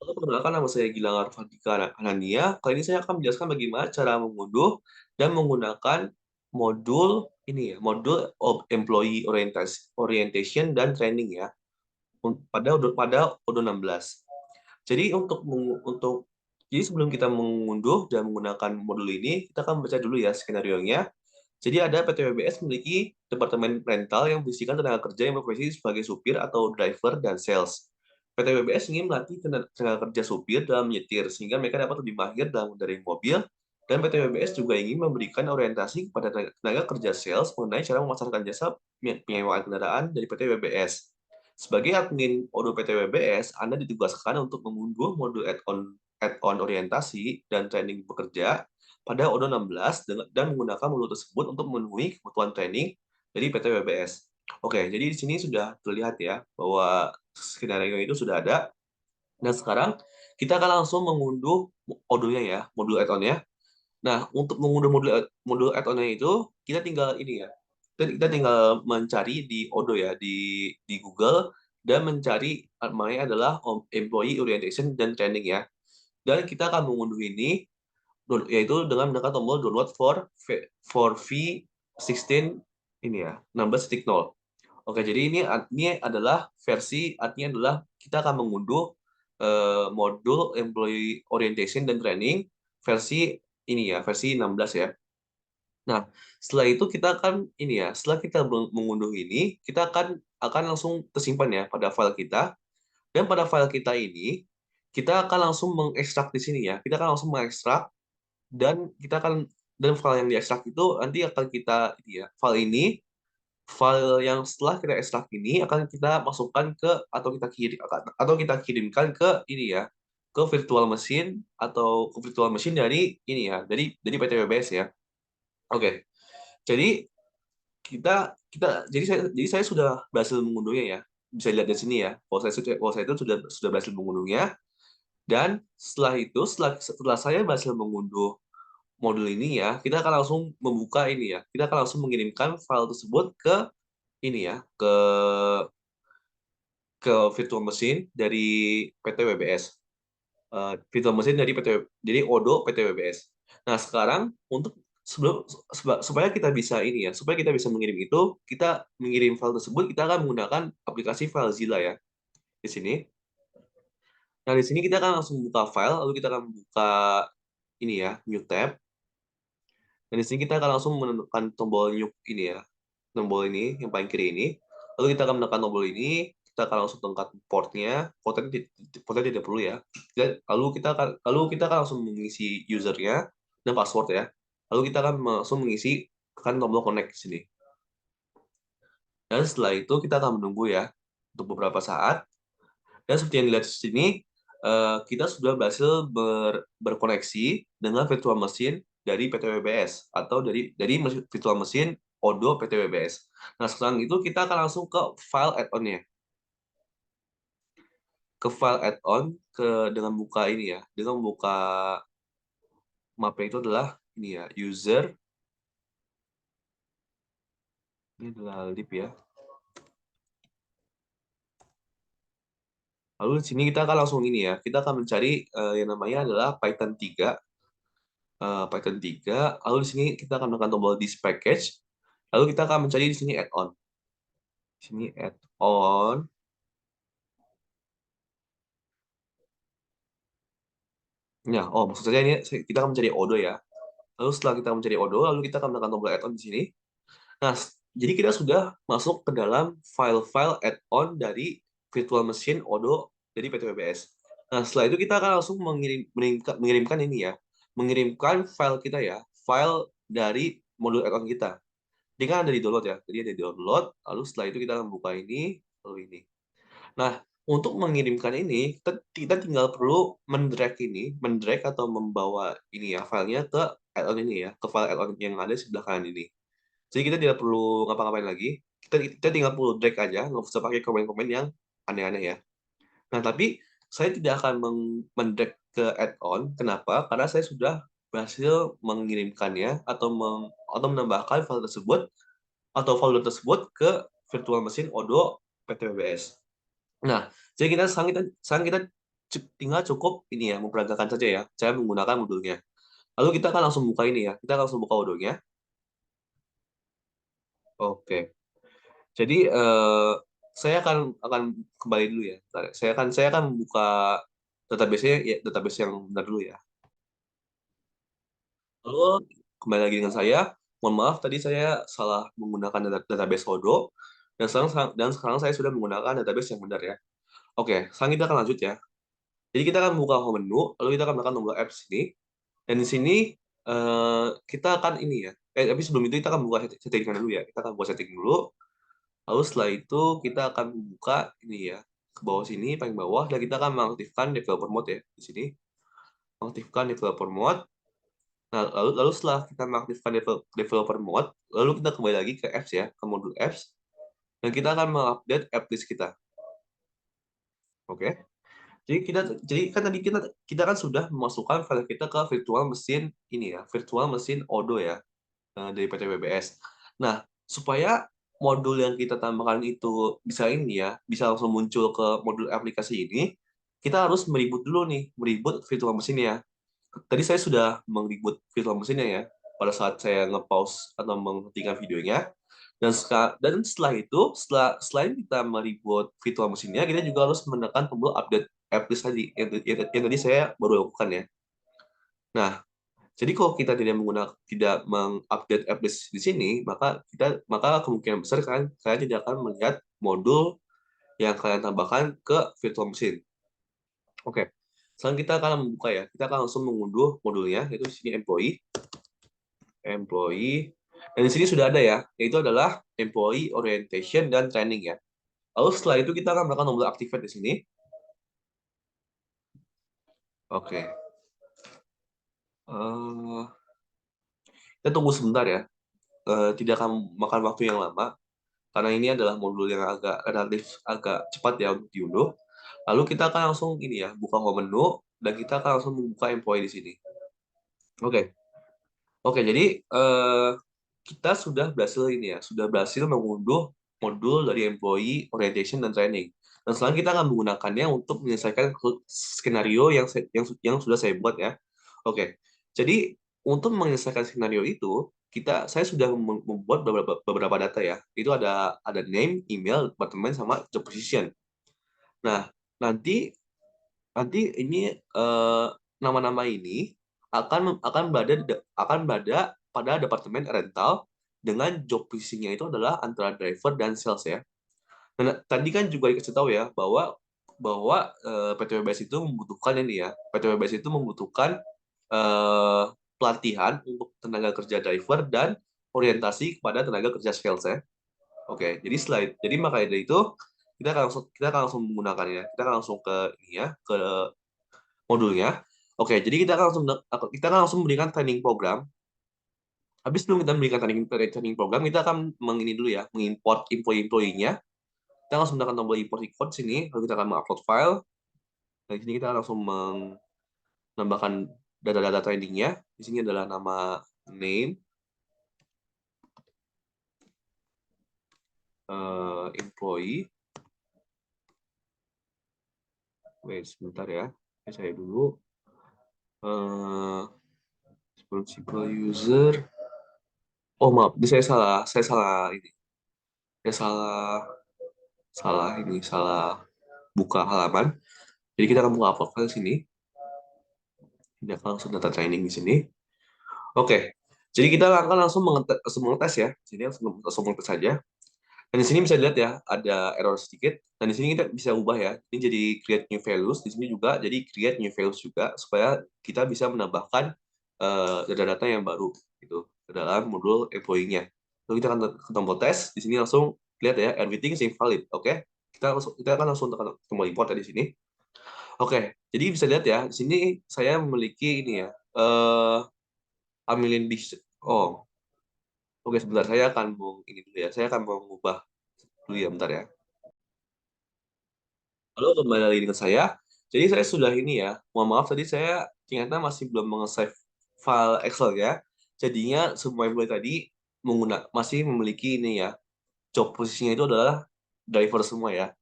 Halo, perkenalkan nama saya Gilang Arfandika Anania. Kali ini saya akan menjelaskan bagaimana cara mengunduh dan menggunakan modul ini ya, modul Employee Orientation dan Training ya, pada Odoo 16. Jadi jadi sebelum kita mengunduh dan menggunakan modul ini, kita akan baca dulu ya skenario-nya. Jadi ada PTWBS memiliki departemen rental yang berisikan tenaga kerja yang berprofesi sebagai supir atau driver dan sales. PTWBS ingin melatih tenaga kerja supir dalam menyetir sehingga mereka dapat lebih mahir dalam mengendarai mobil, dan PTWBS juga ingin memberikan orientasi kepada tenaga kerja sales mengenai cara memasarkan jasa penyewaan kendaraan dari PTWBS. Sebagai admin Odoo PTWBS, Anda ditugaskan untuk mengunduh modul add-on orientasi dan training pekerja pada Odoo 16 dan menggunakan modul tersebut untuk memenuhi kebutuhan training dari PT WBS. Oke, jadi di sini sudah terlihat ya bahwa skenario itu sudah ada, dan sekarang kita akan langsung mengunduh Odoo-nya ya, modul add-on-nya. Nah, untuk mengunduh modul add-on-nya itu kita tinggal ini ya. Kita tinggal mencari di Odoo ya, di Google, dan mencari namanya adalah Employee Orientation dan Training ya. Dan kita akan mengunduh ini yaitu dengan menekan tombol download for V16 ini ya, 16.0. Oke, jadi ini adalah versi, artinya adalah kita akan mengunduh modul Employee Orientation dan Training versi ini ya, versi 16 ya. Nah, setelah itu kita akan ini ya, setelah kita mengunduh ini, kita akan langsung tersimpan ya pada file kita, dan pada file kita ini kita akan langsung mengekstrak di sini ya. Kita akan langsung mengekstrak, dan kita akan dan file yang diekstrak itu nanti akan kita ini ya, file yang setelah kita ekstrak ini akan kita masukkan ke atau kita kirimkan ke ini ya, ke virtual machine atau ke virtual machine dari ini ya, dari PTWBS ya. Oke. Jadi saya sudah berhasil mengunduhnya ya. Bisa dilihat di sini ya. Kalau saya itu sudah berhasil mengunduhnya, dan setelah saya berhasil mengunduh modul ini ya, kita akan langsung membuka ini ya. Kita akan langsung mengirimkan file tersebut ke ini ya, ke virtual machine dari PT WBS. Virtual machine dari Odoo PT WBS. Nah, sekarang supaya kita bisa ini ya, supaya kita bisa mengirim itu, kita mengirim file tersebut, kita akan menggunakan aplikasi FileZilla ya di sini. Nah, di sini kita akan langsung buka file, lalu kita akan buka ini ya, new tab. Dan di sini kita akan langsung menekan tombol new ini ya, tombol ini yang paling kiri ini. Lalu kita akan menekan tombol ini, kita akan langsung tekan portnya tidak perlu ya. Lalu kita akan langsung mengisi usernya dan password ya. Lalu kita akan langsung mengisi, tekan tombol connect di sini. Dan setelah itu kita akan menunggu ya untuk beberapa saat. Dan seperti yang dilihat di sini, kita sudah berhasil berkoneksi dengan virtual machine dari PTWBS atau dari virtual machine Odoo PTWBS. Nah, sekarang itu kita akan langsung ke file add-on-nya. Ke file add-on dengan buka ini ya, dengan buka mapnya itu adalah ini ya, user, ini adalah lib ya. Lalu di sini kita akan langsung ini ya, kita akan mencari yang namanya adalah Python 3. Python 3. Lalu di sini kita akan menekan tombol this package. Lalu kita akan mencari di sini add-on. Di sini add-on. Ya, maksud saya ini kita akan mencari Odoo ya. Lalu setelah kita mencari Odoo, lalu kita akan menekan tombol add-on di sini. Nah, jadi kita sudah masuk ke dalam file-file add-on dari virtual machine Odoo dari PTWBS. Nah, setelah itu kita akan langsung mengirimkan ini ya, mengirimkan file kita ya, file dari modul add-on kita. Ini kan ada di download ya, jadi ada di download, lalu setelah itu kita akan buka ini, lalu ini. Nah, untuk mengirimkan ini, kita tinggal perlu mendrag atau membawa ini ya, filenya ke add-on ini ya, ke file add-on yang ada di sebelah kanan ini. Jadi kita tidak perlu ngapa-ngapain lagi, kita tinggal perlu drag aja, nggak usah pakai komen-komen yang aneh-aneh ya. Nah, tapi saya tidak akan mendrag ke add-on. Kenapa? Karena saya sudah berhasil mengirimkannya atau menambahkan file tersebut atau folder tersebut ke virtual machine Odoo PTWBS. Nah, jadi sekarang kita tinggal cukup ini ya, memperagakan saja ya, saya menggunakan modulnya. Lalu kita akan langsung buka ini ya, kita langsung buka modulnya. Oke. Jadi saya akan kembali dulu ya. Bentar, saya akan buka database-nya ya, database yang benar dulu ya. Lalu kembali lagi dengan saya. Mohon maaf tadi saya salah menggunakan database Hodo dan sekarang saya sudah menggunakan database yang benar ya. Oke, sekarang kita akan lanjut ya. Jadi kita akan buka home menu, lalu kita akan menekan tombol apps ini. Dan di sini kita akan ini ya. Tapi sebelum itu kita akan buka settingan dulu ya. Kita akan buka setting dulu. Lalu setelah itu kita akan buka ini ya, ke bawah sini, paling bawah, dan kita akan mengaktifkan developer mode ya, di sini. Mengaktifkan developer mode. Nah, lalu setelah kita mengaktifkan developer mode, lalu kita kembali lagi ke apps ya, ke modul apps, dan kita akan mengupdate app list kita. Oke. Jadi kan tadi kita kan sudah memasukkan file kita ke virtual mesin ini ya, virtual mesin Odoo ya, dari PTWBS. Nah, supaya modul yang kita tambahkan itu bisa ini ya, bisa langsung muncul ke modul aplikasi ini, kita harus meribut dulu nih, meribut virtual mesinnya. Tadi saya sudah meribut virtual mesinnya ya, pada saat saya nge-pause atau menghentikan videonya. Dan setelah itu, selain kita meribut virtual mesinnya, kita juga harus menekan tombol update app list tadi, yang tadi saya baru lakukan ya. Nah, jadi kalau kita tidak mengupdate app list di sini, maka kemungkinan besar kan saya tidak akan melihat modul yang kalian tambahkan ke virtual machine. Oke. Sekarang kita akan membuka ya. Kita akan langsung mengunduh modulnya, yaitu di sini employee. Dan di sini sudah ada ya, yaitu adalah employee orientation dan training ya. Lalu setelah itu kita akan melakukan tombol activate di sini. Oke. Kita tunggu sebentar ya. Tidak akan makan waktu yang lama karena ini adalah modul yang agak cepat ya untuk diunduh. Lalu kita akan langsung ini ya, buka home menu dan kita akan langsung membuka employee di sini. Oke. Oke, jadi kita sudah berhasil ini ya, sudah berhasil mengunduh modul dari employee orientation dan training. Dan sekarang kita akan menggunakannya untuk menyelesaikan skenario yang sudah saya buat ya. Oke. Jadi untuk menyelesaikan skenario itu, saya sudah membuat beberapa data ya. Itu ada name, email, departemen sama job position. Nah, nanti nanti ini nama-nama ini akan berada pada departemen rental dengan job positionnya itu adalah antara driver dan sales ya. Nah, tadi kan juga dikasih tahu ya bahwa PTWBS itu membutuhkan ini ya. PTWBS itu membutuhkan pelatihan untuk tenaga kerja driver dan orientasi kepada tenaga kerja sales ya. Oke, jadi makanya dari itu kita akan langsung menggunakannya. Kita akan langsung ke ini ya, ke modulnya. Oke, jadi kita akan langsung memberikan training program. Habis sebelum kita memberikan training program, kita akan mengini dulu ya, mengimport employee-nya. Kita langsung menekan tombol import sini, lalu kita akan mengupload file. Dari sini kita langsung menambahkan data-data trainingnya. Di sini adalah nama name, employee. Wait, sebentar ya. Saya dulu. Responsible user. Oh maaf, ini saya salah ini. Saya salah buka halaman. Jadi kita akan buka upload file sini. Ini akan langsung data training di sini. Oke. Jadi kita akan langsung mengetes ya. Sini langsung mengetes saja. Dan di sini bisa dilihat ya, ada error sedikit. Dan di sini kita bisa ubah ya. Ini jadi create new values. Di sini juga jadi create new values juga supaya kita bisa menambahkan data-data yang baru gitu ke dalam modul employee-nya. Lalu kita akan ke tombol tes. Di sini langsung lihat ya, everything is invalid. Oke. Kita akan langsung tekan tombol import ya di sini. Oke. Jadi bisa lihat ya, di sini saya memiliki ini ya. Amilin oh. Oke, sebentar saya akan ini dulu ya. Saya akan mengubah dulu ya, bentar ya. Halo, kembali lagi dengan saya. Jadi saya sudah ini ya, mohon maaf tadi saya ternyata masih belum meng-save file Excel ya. Jadinya semua employee tadi masih memiliki ini ya, job posisinya itu adalah driver semua ya.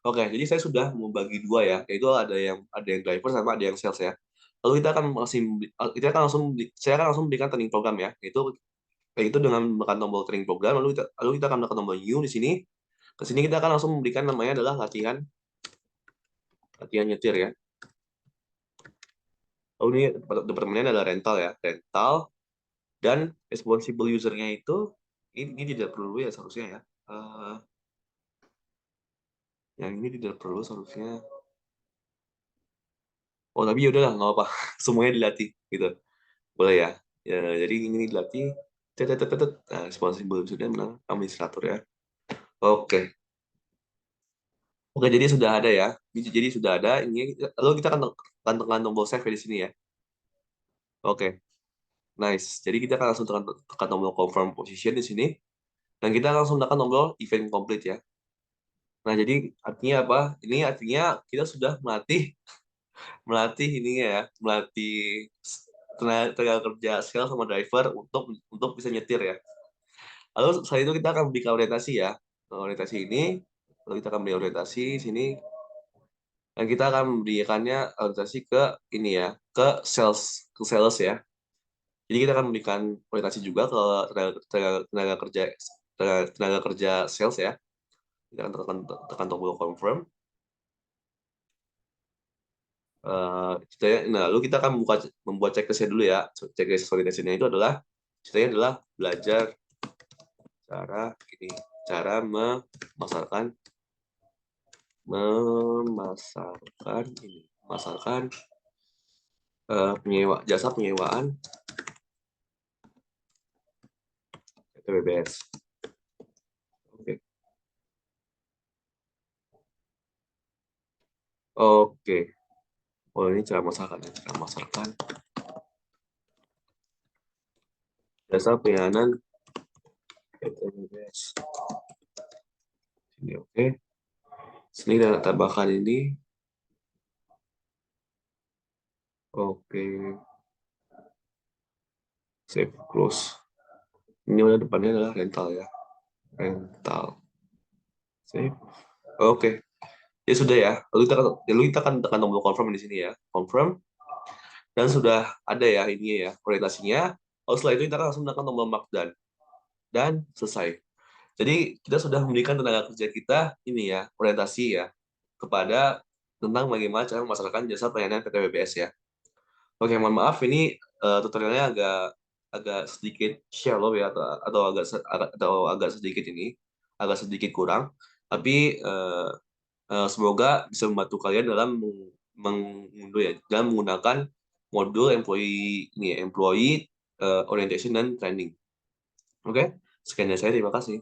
Oke, jadi saya sudah membagi dua ya, yaitu ada yang driver sama ada yang sales ya. Lalu saya akan langsung memberikan training program ya, yaitu dengan menekan tombol training program, lalu kita akan menekan tombol new di sini. Ke sini kita akan langsung memberikan namanya adalah latihan latihan nyetir ya. Lalu ini departemennya adalah rental ya, rental dan responsible usernya itu ini tidak perlu ya seharusnya ya. Yang ini tidak perlu seharusnya. Oh tapi ya udahlah nggak apa, semuanya dilatih gitu. Boleh ya. Ya, jadi ini dilatih. Tetetetet. Nah, responsible sudah menang administrator ya. Oke. Oke, jadi sudah ada ya. Jadi sudah ada. Lalu kita akan tekan tombol save di sini ya. Oke, nice. Jadi kita akan langsung tekan tombol confirm position di sini. Dan kita langsung tekan tombol event complete ya. Nah, jadi artinya apa? Ini artinya kita sudah melatih ini ya, melatih tenaga kerja sales sama driver untuk bisa nyetir ya. Lalu setelah itu kita akan berikan orientasi ya. Nah, orientasi ini, lalu kita akan beri orientasi sini, dan kita akan memberikannya orientasi ke ini ya, ke sales ya. Jadi kita akan memberikan orientasi juga ke tenaga kerja tenaga kerja sales ya. Kita akan tekan tombol confirm. Lalu kita akan membuat checklistnya dulu ya. Checklist orientasinya itu adalah ceritanya adalah belajar cara memasarkan jasa penyewaan PBBS. Oke. Oke. Oh, ini cara masarkan jasa pelayanan PBBS. Ini oke. Sini kita tambahkan ini. Oke. Save close. Ini udah depannya adalah rental ya. Rental. Save. Oke. Ya sudah ya. Lalu kita akan tekan tombol confirm di sini ya. Confirm. Dan sudah ada ya ini ya orientasinya. Lalu setelah itu kita akan langsung menekan tombol mark done. Dan selesai. Jadi kita sudah memberikan tenaga kerja kita ini ya orientasi ya kepada tentang bagaimana cara memasarkan jasa pelayanan PT BBS ya. Oke, mohon maaf ini tutorialnya agak agak sedikit shallow ya atau agak sedikit kurang. Tapi semoga bisa membantu kalian dalam mengunduh ya dalam menggunakan modul employee orientation dan training. Oke, sekian dari saya, terima kasih.